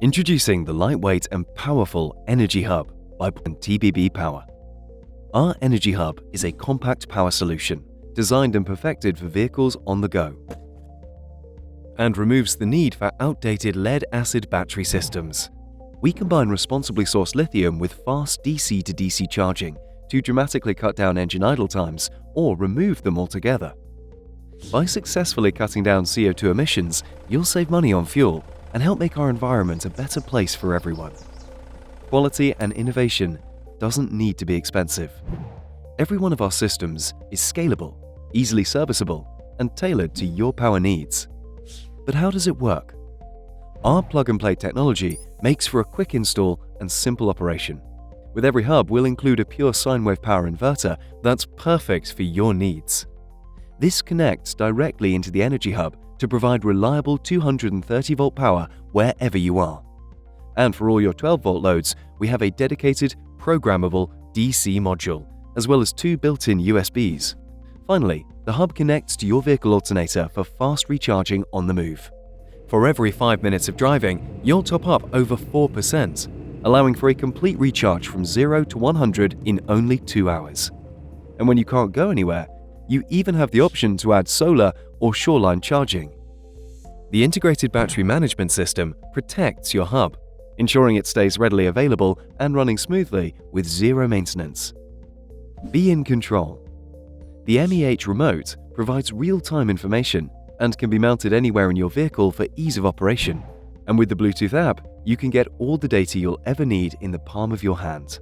Introducing the lightweight and powerful Energy Hub by TBB Power. Our Energy Hub is a compact power solution designed and perfected for vehicles on the go and removes the need for outdated lead-acid battery systems. We combine responsibly sourced lithium with fast DC to DC charging to dramatically cut down engine idle times or remove them altogether. By successfully cutting down CO2 emissions, you'll save money on fuel and help make our environment a better place for everyone. Quality and innovation doesn't need to be expensive. Every one of our systems is scalable, easily serviceable, and tailored to your power needs. But how does it work? Our plug-and-play technology makes for a quick install and simple operation. With every hub, we'll include a pure sine wave power inverter that's perfect for your needs. This connects directly into the Energy Hub to provide reliable 230-volt power wherever you are. And for all your 12-volt loads, we have a dedicated, programmable DC module, as well as 2 built-in USBs. Finally, the hub connects to your vehicle alternator for fast recharging on the move. For every 5 minutes of driving, you'll top up over 4%, allowing for a complete recharge from 0 to 100 in only 2 hours. And when you can't go anywhere, you even have the option to add solar or shoreline charging. The integrated battery management system protects your hub, ensuring it stays readily available and running smoothly with zero maintenance. Be in control. The MEH remote provides real-time information and can be mounted anywhere in your vehicle for ease of operation. And with the Bluetooth app, you can get all the data you'll ever need in the palm of your hand.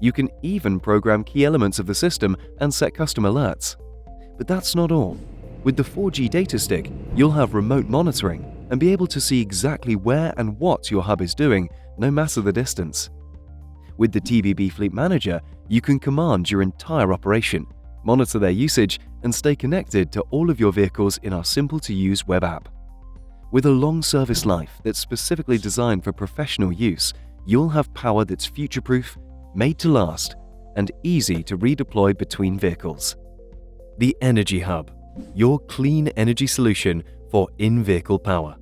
You can even program key elements of the system and set custom alerts. But that's not all. With the 4G data stick, you'll have remote monitoring and be able to see exactly where and what your hub is doing, no matter the distance. With the TBB Fleet Manager, you can command your entire operation, monitor their usage, and stay connected to all of your vehicles in our simple-to-use web app. With a long service life that's specifically designed for professional use, you'll have power that's future-proof, made to last, and easy to redeploy between vehicles. The Energy Hub, your clean energy solution for in-vehicle power.